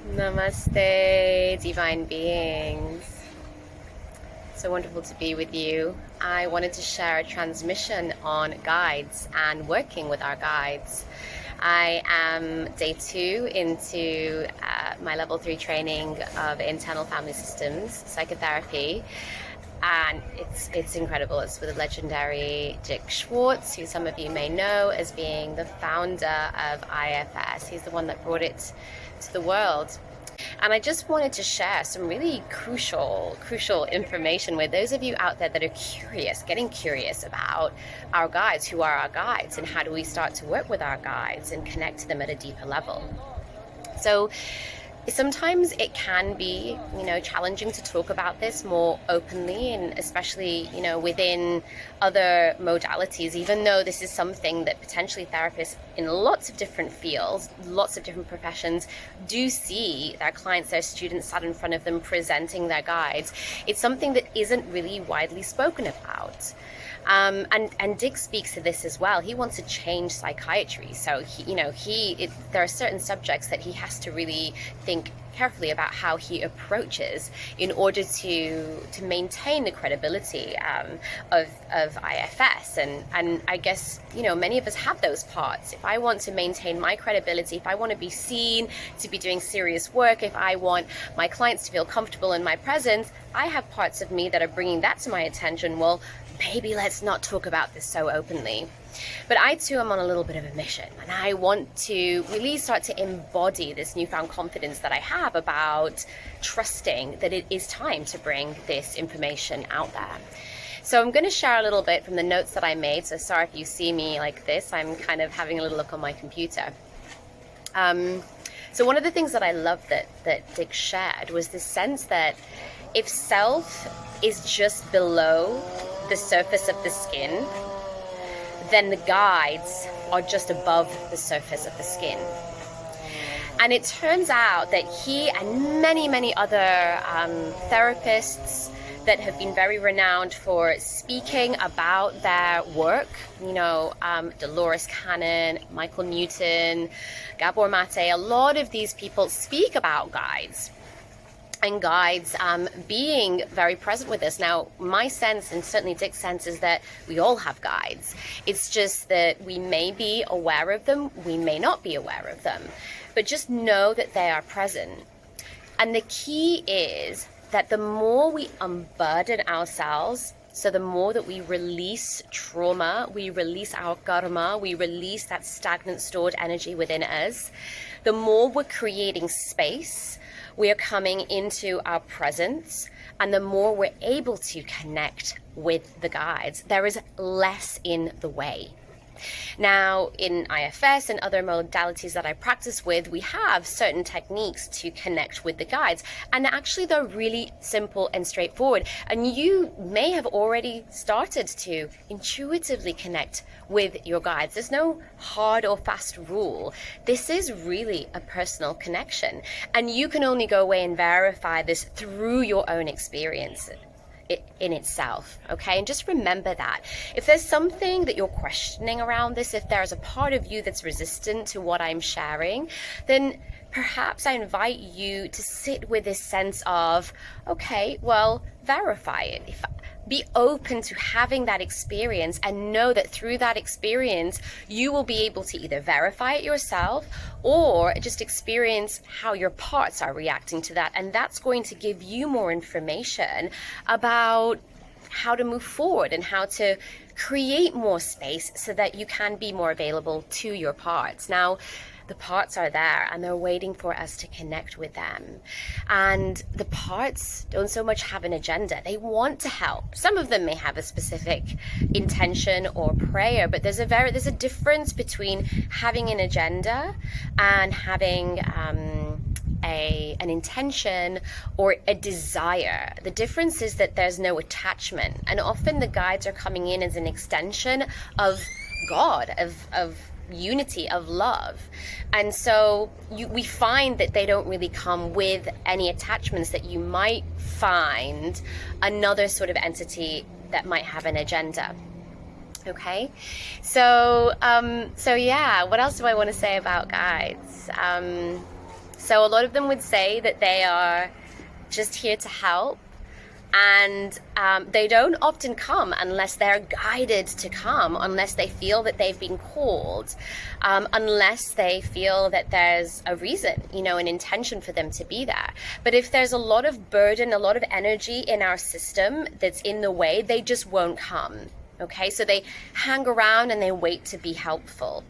Namaste, divine beings. So wonderful to be with you. I wanted to share a transmission on guides and working with our guides. I am day 2 into my level 3 training of internal family systems psychotherapy. And it's incredible. It's with the legendary Dick Schwartz, who some of you may know as being the founder of IFS. He's the one that brought it to the world. And I just wanted to share some really crucial information with those of you out there that are curious, getting curious about our guides, who are our guides, and how do we start to work with our guides and connect to them at a deeper level. So sometimes it can be, challenging to talk about this more openly, and especially, within other modalities, even though this is something that potentially therapists in lots of different fields, lots of different professions do see their clients, their students sat in front of them presenting their guides. It's something that isn't really widely spoken about. And Dick speaks to this as well. He wants to change psychiatry. So there are certain subjects that he has to really think carefully about how he approaches in order to maintain the credibility of IFS. And I guess, many of us have those parts. If I want to maintain my credibility, if I want to be seen to be doing serious work, if I want my clients to feel comfortable in my presence, I have parts of me that are bringing that to my attention. Well, maybe let's not talk about this so openly. But I too am on a little bit of a mission, and I want to really start to embody this newfound confidence that I have about trusting that it is time to bring this information out there. So I'm going to share a little bit from the notes that I made. So sorry if you see me like this, I'm kind of having a little look on my computer. So one of the things that I loved that Dick shared was this sense that if self is just below the surface of the skin, then the guides are just above the surface of the skin. And it turns out that he and many other therapists that have been very renowned for speaking about their work, Dolores Cannon, Michael Newton, Gabor Mate, a lot of these people speak about guides. And guides being very present with us. Now, my sense, and certainly Dick's sense, is that we all have guides. It's just that we may be aware of them, we may not be aware of them. But just know that they are present. And the key is that the more we unburden ourselves, so the more that we release trauma, we release our karma, we release that stagnant stored energy within us, the more we're creating space, we are coming into our presence, and the more we're able to connect with the guides, there is less in the way. Now, in IFS and other modalities that I practice with, we have certain techniques to connect with the guides. And actually, they're really simple and straightforward. And you may have already started to intuitively connect with your guides. There's no hard or fast rule. This is really a personal connection. And you can only go away and verify this through your own experience in itself, okay? And just remember that. If there's something that you're questioning around this, if there's a part of you that's resistant to what I'm sharing, then perhaps I invite you to sit with this sense of, okay, well, verify it. Be open to having that experience and know that through that experience, you will be able to either verify it yourself or just experience how your parts are reacting to that. And that's going to give you more information about how to move forward and how to create more space so that you can be more available to your parts. Now, the parts are there and they're waiting for us to connect with them. And the parts don't so much have an agenda. They want to help. Some of them may have a specific intention or prayer, but there's a difference between having an agenda and having an intention or a desire. The difference is that there's no attachment. And often the guides are coming in as an extension of God, of unity, of love. And so we find that they don't really come with any attachments that you might find another sort of entity that might have an agenda. Okay, so yeah, what else do I want to say about guides? So a lot of them would say that they are just here to help, and they don't often come unless they're guided to come, unless they feel that they've been called, unless they feel that there's a reason, an intention for them to be there. But if there's a lot of burden, a lot of energy in our system that's in the way, they just won't come. Okay, so they hang around and they wait to be helpful.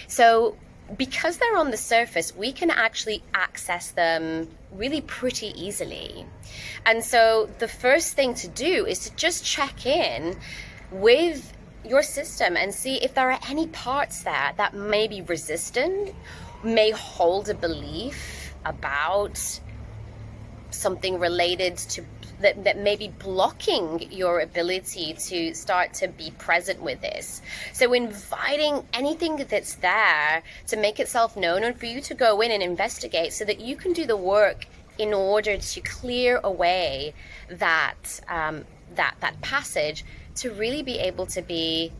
So because they're on the surface, we can actually access them really pretty easily. And so the first thing to do is to just check in with your system and see if there are any parts there that may be resistant, may hold a belief about something related to that may be blocking your ability to start to be present with this. So inviting anything that's there to make itself known, and for you to go in and investigate so that you can do the work in order to clear away that passage, to really be able to be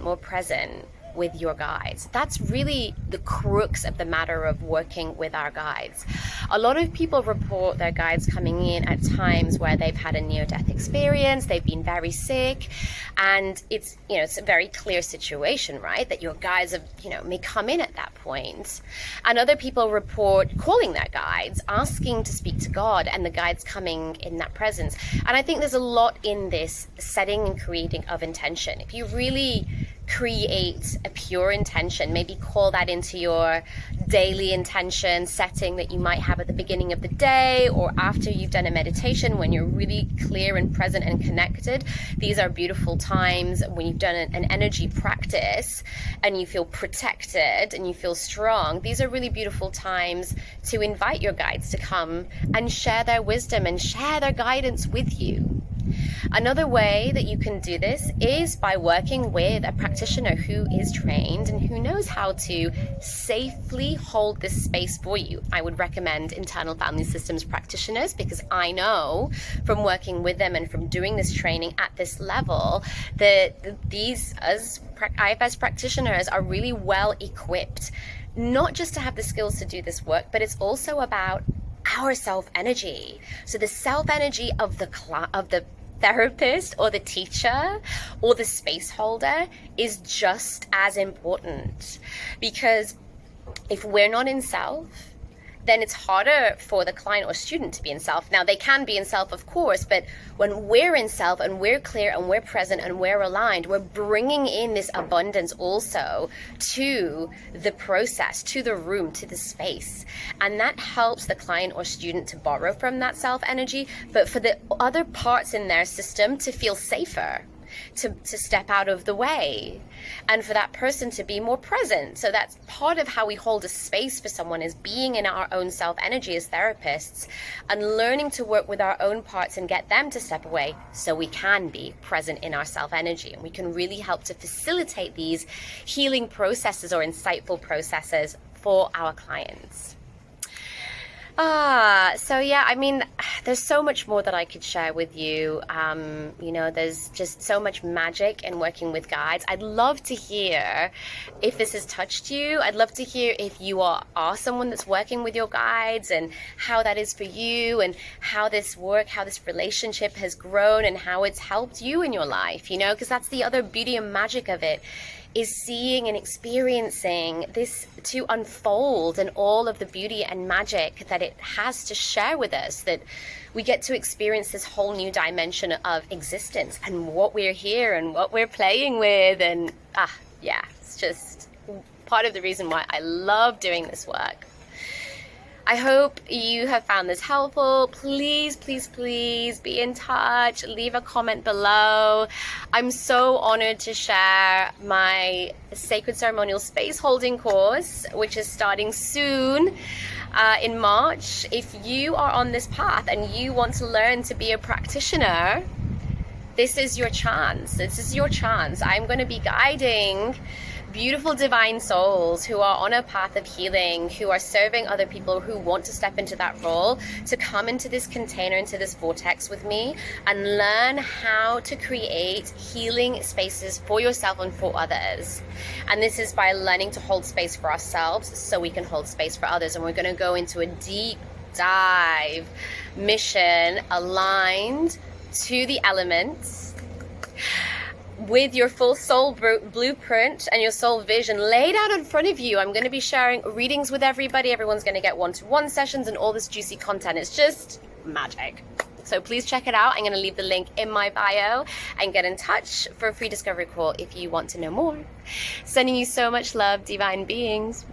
more present with your guides. That's really the crux of the matter of working with our guides. A lot of people report their guides coming in at times where they've had a near-death experience, they've been very sick, and it's a very clear situation, right? That your guides have, may come in at that point. And other people report calling their guides, asking to speak to God, and the guides coming in that presence. And I think there's a lot in this setting and creating of intention. If you really create a pure intention, maybe call that into your daily intention setting that you might have at the beginning of the day or after you've done a meditation, when you're really clear and present and connected. These are beautiful times when you've done an energy practice and you feel protected and you feel strong. These are really beautiful times to invite your guides to come and share their wisdom and share their guidance with you. Another way that you can do this is by working with a practitioner who is trained and who knows how to safely hold this space for you. I would recommend internal family systems practitioners, because I know from working with them and from doing this training at this level that these, as IFS practitioners, are really well equipped, not just to have the skills to do this work, but it's also about our self-energy. So the self-energy of the therapist or the teacher or the space holder is just as important, because if we're not in self, then it's harder for the client or student to be in self. Now, they can be in self, of course, but when we're in self and we're clear and we're present and we're aligned, we're bringing in this abundance also to the process, to the room, to the space. And that helps the client or student to borrow from that self energy, but for the other parts in their system to feel safer, to step out of the way, and for that person to be more present. So that's part of how we hold a space for someone, is being in our own self energy as therapists and learning to work with our own parts and get them to step away so we can be present in our self energy, and we can really help to facilitate these healing processes or insightful processes for our clients. So yeah, I mean, there's so much more that I could share with you. There's just so much magic in working with guides. I'd love to hear if this has touched you. I'd love to hear if you are someone that's working with your guides, and how that is for you, and how this work, how this relationship has grown, and how it's helped you in your life, because that's the other beauty and magic of it, is seeing and experiencing this to unfold, and all of the beauty and magic that it has to share with us, that we get to experience this whole new dimension of existence and what we're here and what we're playing with. And it's just part of the reason why I love doing this work. I hope you have found this helpful. Please, please, please be in touch. Leave a comment below. I'm so honored to share my Sacred Ceremonial Space Holding course, which is starting soon in March. If you are on this path and you want to learn to be a practitioner, this is your chance. This is your chance. I'm going to be guiding beautiful divine souls who are on a path of healing, who are serving other people, who want to step into that role, to come into this container, into this vortex with me and learn how to create healing spaces for yourself and for others. And this is by learning to hold space for ourselves so we can hold space for others. And we're going to go into a deep dive mission aligned to the elements, with your full soul blueprint and your soul vision laid out in front of you. I'm going to be sharing readings with everybody. Everyone's going to get one-to-one sessions and all this juicy content. It's just magic. So please check it out. I'm going to leave the link in my bio and get in touch for a free discovery call if you want to know more. Sending you so much love, divine beings.